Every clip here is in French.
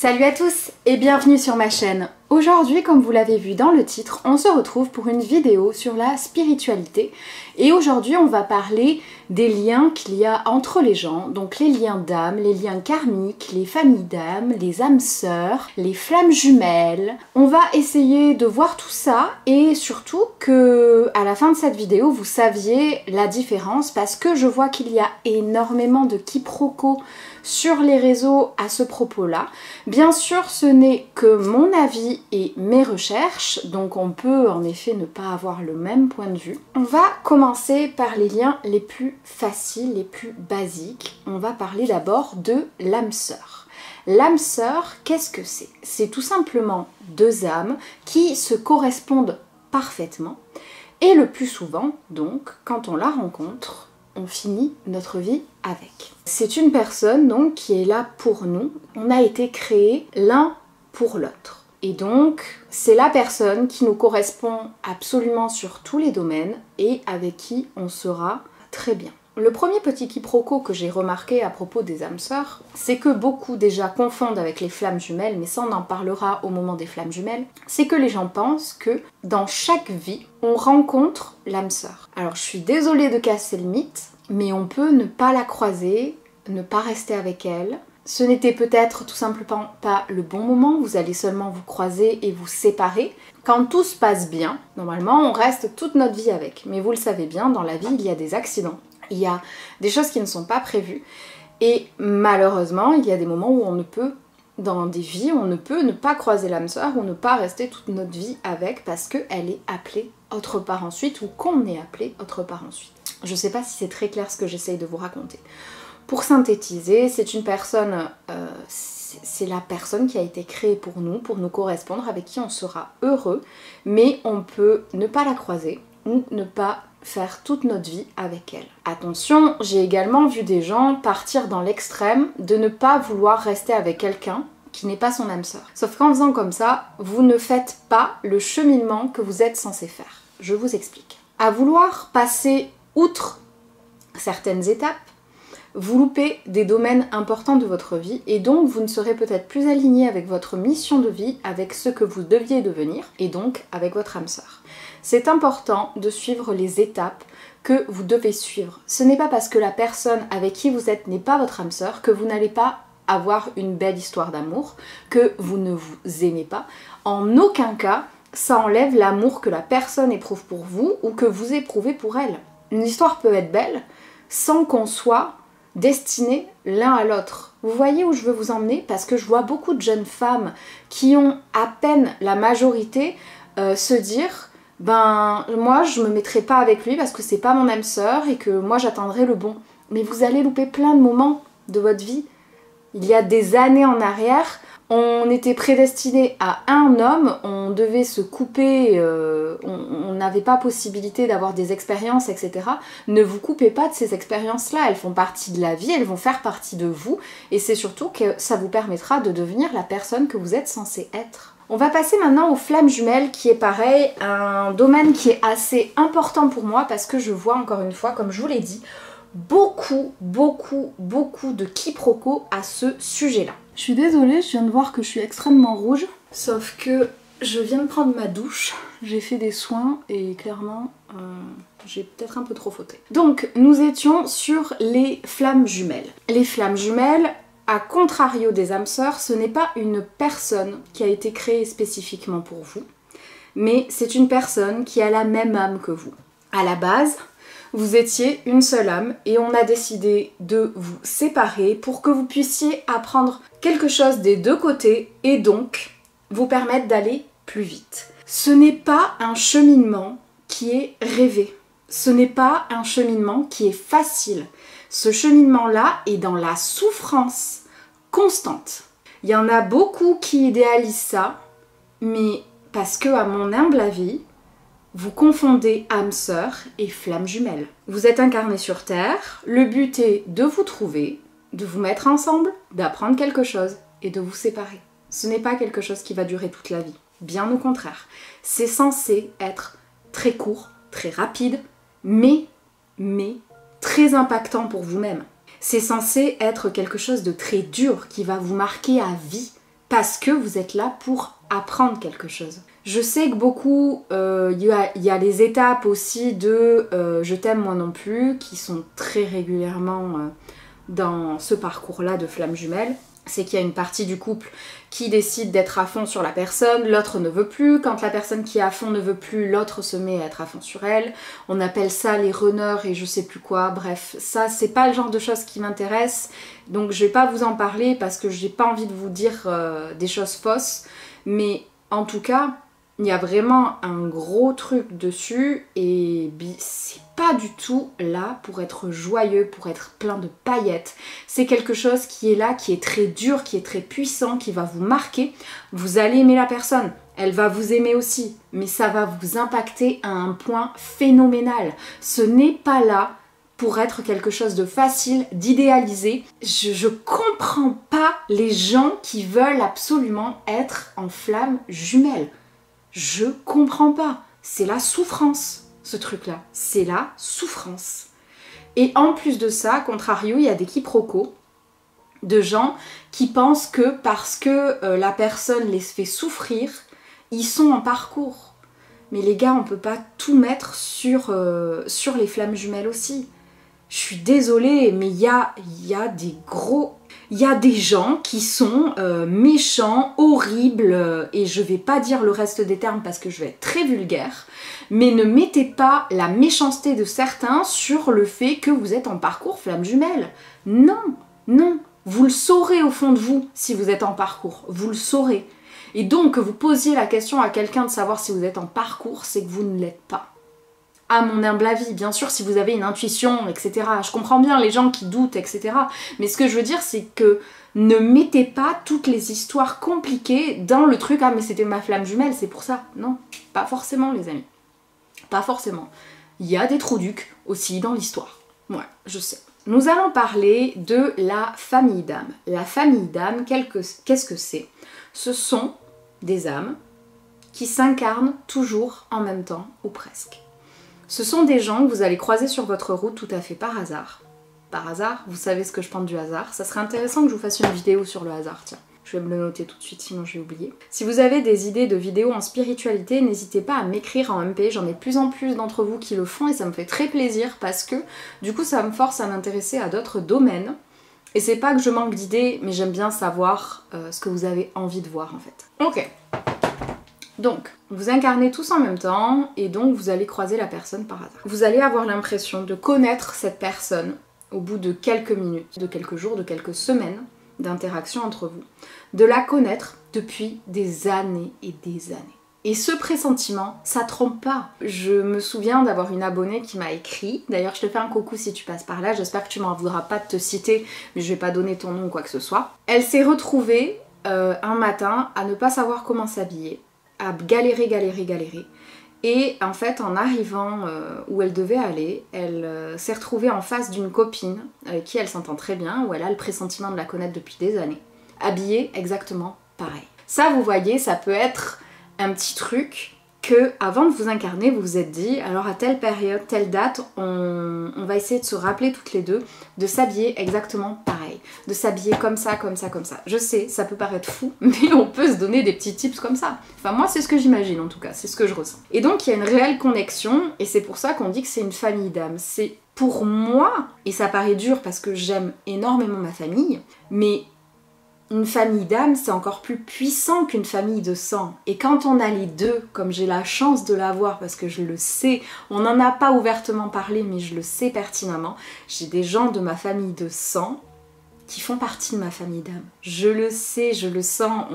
Salut à tous et bienvenue sur ma chaîne. Aujourd'hui, comme vous l'avez vu dans le titre, on se retrouve pour une vidéo sur la spiritualité. Et aujourd'hui, on va parler des liens qu'il y a entre les gens, donc les liens d'âme, les liens karmiques, les familles d'âme, les âmes sœurs, les flammes jumelles. On va essayer de voir tout ça et surtout que à la fin de cette vidéo, vous saviez la différence parce que je vois qu'il y a énormément de quiproquos sur les réseaux à ce propos-là. Bien sûr, ce n'est que mon avis et mes recherches, donc on peut en effet ne pas avoir le même point de vue. On va commencer par les liens les plus faciles, les plus basiques. On va parler d'abord de l'âme sœur. L'âme sœur, qu'est-ce que c'est? C'est tout simplement deux âmes qui se correspondent parfaitement et le plus souvent, donc, quand on la rencontre, on finit notre vie avec. C'est une personne donc qui est là pour nous. On a été créés l'un pour l'autre. Et donc, c'est la personne qui nous correspond absolument sur tous les domaines et avec qui on sera très bien. Le premier petit quiproquo que j'ai remarqué à propos des âmes sœurs, c'est que beaucoup déjà confondent avec les flammes jumelles, mais ça on en parlera au moment des flammes jumelles, c'est que les gens pensent que dans chaque vie, on rencontre l'âme sœur. Alors je suis désolée de casser le mythe, mais on peut ne pas la croiser, ne pas rester avec elle. Ce n'était peut-être tout simplement pas le bon moment, vous allez seulement vous croiser et vous séparer. Quand tout se passe bien, normalement on reste toute notre vie avec, mais vous le savez bien, dans la vie il y a des accidents. Il y a des choses qui ne sont pas prévues et malheureusement il y a des moments où on ne peut, dans des vies, on ne peut ne pas croiser l'âme sœur ou ne pas rester toute notre vie avec parce qu'elle est appelée autre part ensuite ou qu'on est appelé autre part ensuite. Je sais pas si c'est très clair ce que j'essaye de vous raconter. Pour synthétiser, c'est une personne, c'est la personne qui a été créée pour nous correspondre, avec qui on sera heureux, mais on peut ne pas la croiser ou ne pas faire toute notre vie avec elle. Attention, j'ai également vu des gens partir dans l'extrême de ne pas vouloir rester avec quelqu'un qui n'est pas son âme sœur. Sauf qu'en faisant comme ça, vous ne faites pas le cheminement que vous êtes censé faire. Je vous explique. À vouloir passer outre certaines étapes, vous loupez des domaines importants de votre vie et donc vous ne serez peut-être plus aligné avec votre mission de vie, avec ce que vous deviez devenir et donc avec votre âme sœur. C'est important de suivre les étapes que vous devez suivre. Ce n'est pas parce que la personne avec qui vous êtes n'est pas votre âme sœur que vous n'allez pas avoir une belle histoire d'amour, que vous ne vous aimez pas. En aucun cas, ça enlève l'amour que la personne éprouve pour vous ou que vous éprouvez pour elle. Une histoire peut être belle sans qu'on soit destinés l'un à l'autre. Vous voyez où je veux vous emmener? Parce que je vois beaucoup de jeunes femmes qui ont à peine la majorité se dire ben moi je me mettrai pas avec lui parce que c'est pas mon âme sœur et que moi j'attendrai le bon. Mais vous allez louper plein de moments de votre vie. Il y a des années en arrière, on était prédestiné à un homme, on devait se couper, on n'avait pas possibilité d'avoir des expériences, etc. Ne vous coupez pas de ces expériences-là, elles font partie de la vie, elles vont faire partie de vous, et c'est surtout que ça vous permettra de devenir la personne que vous êtes censé être. On va passer maintenant aux flammes jumelles, qui est pareil, un domaine qui est assez important pour moi, parce que je vois encore une fois, comme je vous l'ai dit, beaucoup de quiproquos à ce sujet-là. Je suis désolée, je viens de voir que je suis extrêmement rouge, sauf que je viens de prendre ma douche, j'ai fait des soins et clairement j'ai peut-être un peu trop fauté. Donc nous étions sur les flammes jumelles. Les flammes jumelles, à contrario des âmes sœurs, ce n'est pas une personne qui a été créée spécifiquement pour vous, mais c'est une personne qui a la même âme que vous. À la base, vous étiez une seule âme et on a décidé de vous séparer pour que vous puissiez apprendre quelque chose des deux côtés et donc vous permettre d'aller plus vite. Ce n'est pas un cheminement qui est rêvé. Ce n'est pas un cheminement qui est facile. Ce cheminement-là est dans la souffrance constante. Il y en a beaucoup qui idéalisent ça, mais parce que, à mon humble avis, vous confondez âme sœur et flamme jumelle. Vous êtes incarné sur Terre, le but est de vous trouver, de vous mettre ensemble, d'apprendre quelque chose et de vous séparer. Ce n'est pas quelque chose qui va durer toute la vie, bien au contraire. C'est censé être très court, très rapide, mais très impactant pour vous-même. C'est censé être quelque chose de très dur qui va vous marquer à vie, parce que vous êtes là pour apprendre quelque chose. Je sais que beaucoup, il y a les étapes aussi de je t'aime moi non plus, qui sont très régulièrement dans ce parcours-là de flamme jumelle. C'est qu'il y a une partie du couple qui décide d'être à fond sur la personne, l'autre ne veut plus. Quand la personne qui est à fond ne veut plus, l'autre se met à être à fond sur elle. On appelle ça les runners et je sais plus quoi. Bref, ça c'est pas le genre de choses qui m'intéresse. Donc je vais pas vous en parler parce que j'ai pas envie de vous dire des choses fausses. Mais en tout cas, il y a vraiment un gros truc dessus et c'est pas du tout là pour être joyeux, pour être plein de paillettes. C'est quelque chose qui est là, qui est très dur, qui est très puissant, qui va vous marquer. Vous allez aimer la personne, elle va vous aimer aussi, mais ça va vous impacter à un point phénoménal. Ce n'est pas là pour être quelque chose de facile, d'idéalisé. Je comprends pas les gens qui veulent absolument être en flamme jumelle. Je comprends pas. C'est la souffrance, ce truc-là. C'est la souffrance. Et en plus de ça, contrario, il y a des quiproquos de gens qui pensent que parce que la personne les fait souffrir, ils sont en parcours. Mais les gars, on peut pas tout mettre sur les flammes jumelles aussi. Je suis désolée, mais il y a des gros... Il y a des gens qui sont méchants, horribles, et je vais pas dire le reste des termes parce que je vais être très vulgaire, mais ne mettez pas la méchanceté de certains sur le fait que vous êtes en parcours flamme jumelle. Non, non, vous le saurez au fond de vous si vous êtes en parcours, vous le saurez. Et donc que vous posiez la question à quelqu'un de savoir si vous êtes en parcours, c'est que vous ne l'êtes pas. À mon humble avis, bien sûr, si vous avez une intuition, etc. Je comprends bien les gens qui doutent, etc. Mais ce que je veux dire, c'est que ne mettez pas toutes les histoires compliquées dans le truc « Ah, mais c'était ma flamme jumelle, c'est pour ça ». Non, pas forcément, les amis. Pas forcément. Il y a des trous-ducs aussi dans l'histoire. Ouais, je sais. Nous allons parler de la famille d'âmes. La famille d'âmes, qu'est-ce que c'est? Ce sont des âmes qui s'incarnent toujours en même temps, ou presque. Ce sont des gens que vous allez croiser sur votre route tout à fait par hasard. Par hasard, vous savez ce que je pense du hasard. Ça serait intéressant que je vous fasse une vidéo sur le hasard, tiens. Je vais me le noter tout de suite, sinon je vais oublier. Si vous avez des idées de vidéos en spiritualité, n'hésitez pas à m'écrire en MP. J'en ai de plus en plus d'entre vous qui le font et ça me fait très plaisir parce que du coup ça me force à m'intéresser à d'autres domaines. Et c'est pas que je manque d'idées, mais j'aime bien savoir ce que vous avez envie de voir en fait. Ok. Donc, vous incarnez tous en même temps et donc vous allez croiser la personne par hasard. Vous allez avoir l'impression de connaître cette personne au bout de quelques minutes, de quelques jours, de quelques semaines d'interaction entre vous. De la connaître depuis des années et des années. Et ce pressentiment, ça trompe pas. Je me souviens d'avoir une abonnée qui m'a écrit, d'ailleurs je te fais un coucou si tu passes par là, j'espère que tu m'en voudras pas de te citer, mais je vais pas donner ton nom ou quoi que ce soit. Elle s'est retrouvée un matin à ne pas savoir comment s'habiller, à galérer. Et en fait, en arrivant où elle devait aller, elle s'est retrouvée en face d'une copine avec qui elle s'entend très bien, où elle a le pressentiment de la connaître depuis des années. Habillée exactement pareil. Ça, vous voyez, ça peut être un petit truc que, avant de vous incarner, vous vous êtes dit, alors à telle période, telle date, on va essayer de se rappeler toutes les deux de s'habiller exactement pareil. De s'habiller comme ça, comme ça, comme ça. Je sais, ça peut paraître fou, mais on peut se donner des petits tips comme ça. Enfin, moi, c'est ce que j'imagine, en tout cas, c'est ce que je ressens. Et donc, il y a une réelle connexion, et c'est pour ça qu'on dit que c'est une famille d'âmes. C'est pour moi, et ça paraît dur parce que j'aime énormément ma famille, mais une famille d'âmes, c'est encore plus puissant qu'une famille de sang. Et quand on a les deux, comme j'ai la chance de l'avoir, parce que je le sais, on n'en a pas ouvertement parlé, mais je le sais pertinemment, j'ai des gens de ma famille de sang qui font partie de ma famille d'âmes. Je le sais, je le sens,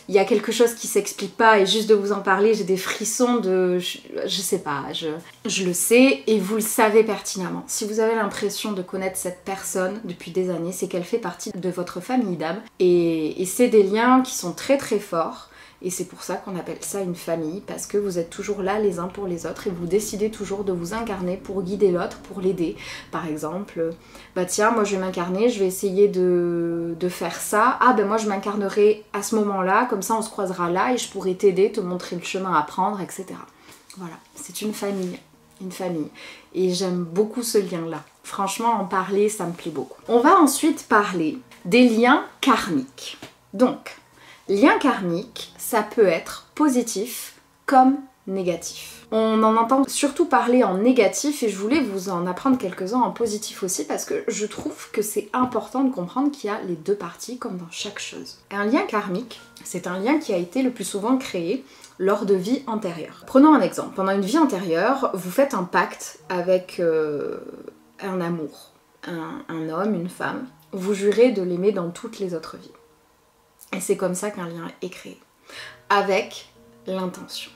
il y a quelque chose qui s'explique pas, et juste de vous en parler, j'ai des frissons de... Je sais pas, je le sais, et vous le savez pertinemment. Si vous avez l'impression de connaître cette personne depuis des années, c'est qu'elle fait partie de votre famille d'âmes, et c'est des liens qui sont très très forts, et c'est pour ça qu'on appelle ça une famille, parce que vous êtes toujours là les uns pour les autres, et vous décidez toujours de vous incarner pour guider l'autre, pour l'aider. Par exemple, bah tiens, moi je vais m'incarner, je vais essayer de faire ça, ah ben moi je m'incarnerai à ce moment-là, comme ça on se croisera là, et je pourrai t'aider, te montrer le chemin à prendre, etc. Voilà, c'est une famille. Une famille. Et j'aime beaucoup ce lien-là. Franchement, en parler, ça me plaît beaucoup. On va ensuite parler des liens karmiques. Donc, Lien karmique, ça peut être positif comme négatif. On en entend surtout parler en négatif et je voulais vous en apprendre quelques-uns en positif aussi parce que je trouve que c'est important de comprendre qu'il y a les deux parties comme dans chaque chose. Un lien karmique, c'est un lien qui a été le plus souvent créé lors de vies antérieures. Prenons un exemple. Pendant une vie antérieure, vous faites un pacte avec un amour, un homme, une femme. Vous jurez de l'aimer dans toutes les autres vies. Et c'est comme ça qu'un lien est créé. Avec l'intention.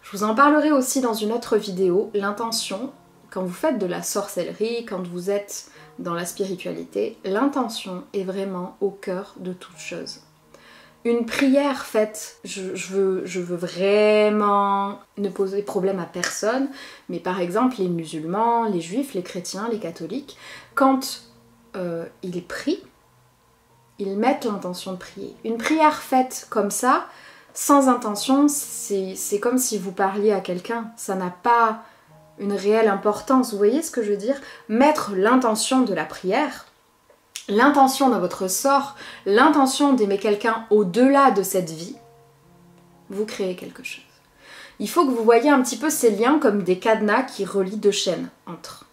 Je vous en parlerai aussi dans une autre vidéo. L'intention, quand vous faites de la sorcellerie, quand vous êtes dans la spiritualité, l'intention est vraiment au cœur de toute chose. Une prière faite, je veux vraiment ne poser problème à personne, mais par exemple les musulmans, les juifs, les chrétiens, les catholiques, quand ils prient, ils mettent l'intention de prier. Une prière faite comme ça, sans intention, c'est comme si vous parliez à quelqu'un. Ça n'a pas une réelle importance. Vous voyez ce que je veux dire? Mettre l'intention de la prière, l'intention dans votre sort, l'intention d'aimer quelqu'un au-delà de cette vie, vous créez quelque chose. Il faut que vous voyez un petit peu ces liens comme des cadenas qui relient deux chaînes entre.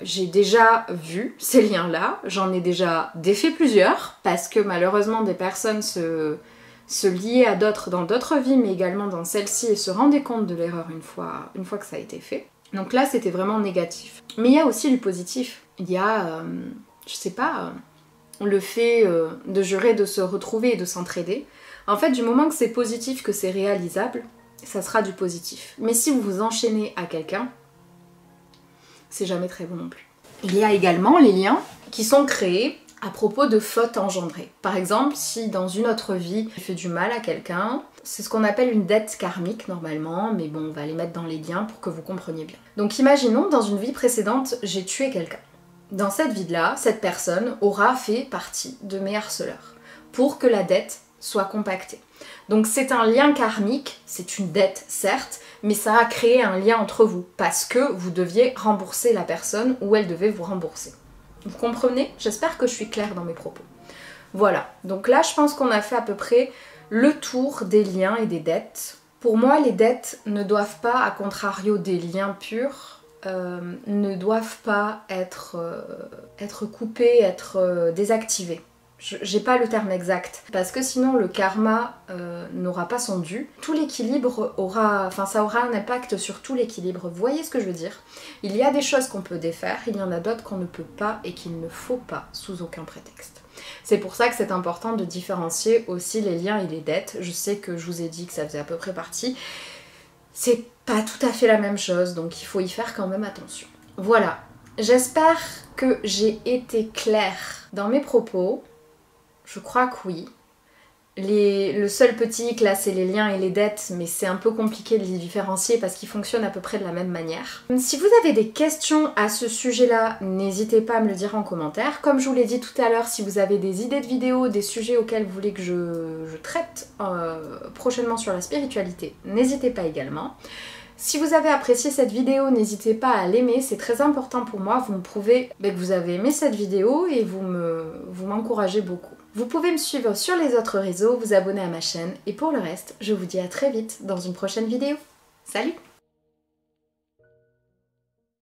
J'ai déjà vu ces liens-là, j'en ai déjà défait plusieurs, parce que malheureusement des personnes se liaient à d'autres dans d'autres vies, mais également dans celle-ci, et se rendaient compte de l'erreur une fois que ça a été fait. Donc là, c'était vraiment négatif. Mais il y a aussi du positif. Il y a, je sais pas, le fait de jurer de se retrouver et de s'entraider. En fait, du moment que c'est positif, que c'est réalisable, ça sera du positif. Mais si vous vous enchaînez à quelqu'un, c'est jamais très bon non plus. Il y a également les liens qui sont créés à propos de fautes engendrées. Par exemple, si dans une autre vie, tu fais du mal à quelqu'un, c'est ce qu'on appelle une dette karmique normalement, mais bon, on va les mettre dans les liens pour que vous compreniez bien. Donc imaginons, dans une vie précédente, j'ai tué quelqu'un. Dans cette vie-là, cette personne aura fait partie de mes harceleurs pour que la dette soit compactée. Donc c'est un lien karmique, c'est une dette certes, mais ça a créé un lien entre vous parce que vous deviez rembourser la personne ou elle devait vous rembourser. Vous comprenez? J'espère que je suis claire dans mes propos. Voilà, donc là je pense qu'on a fait à peu près le tour des liens et des dettes. Pour moi, les dettes ne doivent pas, à contrario des liens purs, ne doivent pas être coupées, être désactivées. J'ai pas le terme exact, parce que sinon le karma n'aura pas son dû. Tout l'équilibre aura, ça aura un impact sur tout l'équilibre. Vous voyez ce que je veux dire? Il y a des choses qu'on peut défaire, il y en a d'autres qu'on ne peut pas et qu'il ne faut pas sous aucun prétexte. C'est pour ça que c'est important de différencier aussi les liens et les dettes. Je sais que je vous ai dit que ça faisait à peu près partie. C'est pas tout à fait la même chose, donc il faut y faire quand même attention. Voilà, j'espère que j'ai été claire dans mes propos. Je crois que oui. Le seul petit hic là, c'est les liens et les dettes, mais c'est un peu compliqué de les différencier parce qu'ils fonctionnent à peu près de la même manière. Si vous avez des questions à ce sujet-là, n'hésitez pas à me le dire en commentaire. Comme je vous l'ai dit tout à l'heure, si vous avez des idées de vidéos, des sujets auxquels vous voulez que je traite prochainement sur la spiritualité, n'hésitez pas également. Si vous avez apprécié cette vidéo, n'hésitez pas à l'aimer, c'est très important pour moi. Vous me prouvez que vous avez aimé cette vidéo et vous m'encouragez beaucoup. Vous pouvez me suivre sur les autres réseaux, vous abonner à ma chaîne et pour le reste, je vous dis à très vite dans une prochaine vidéo. Salut!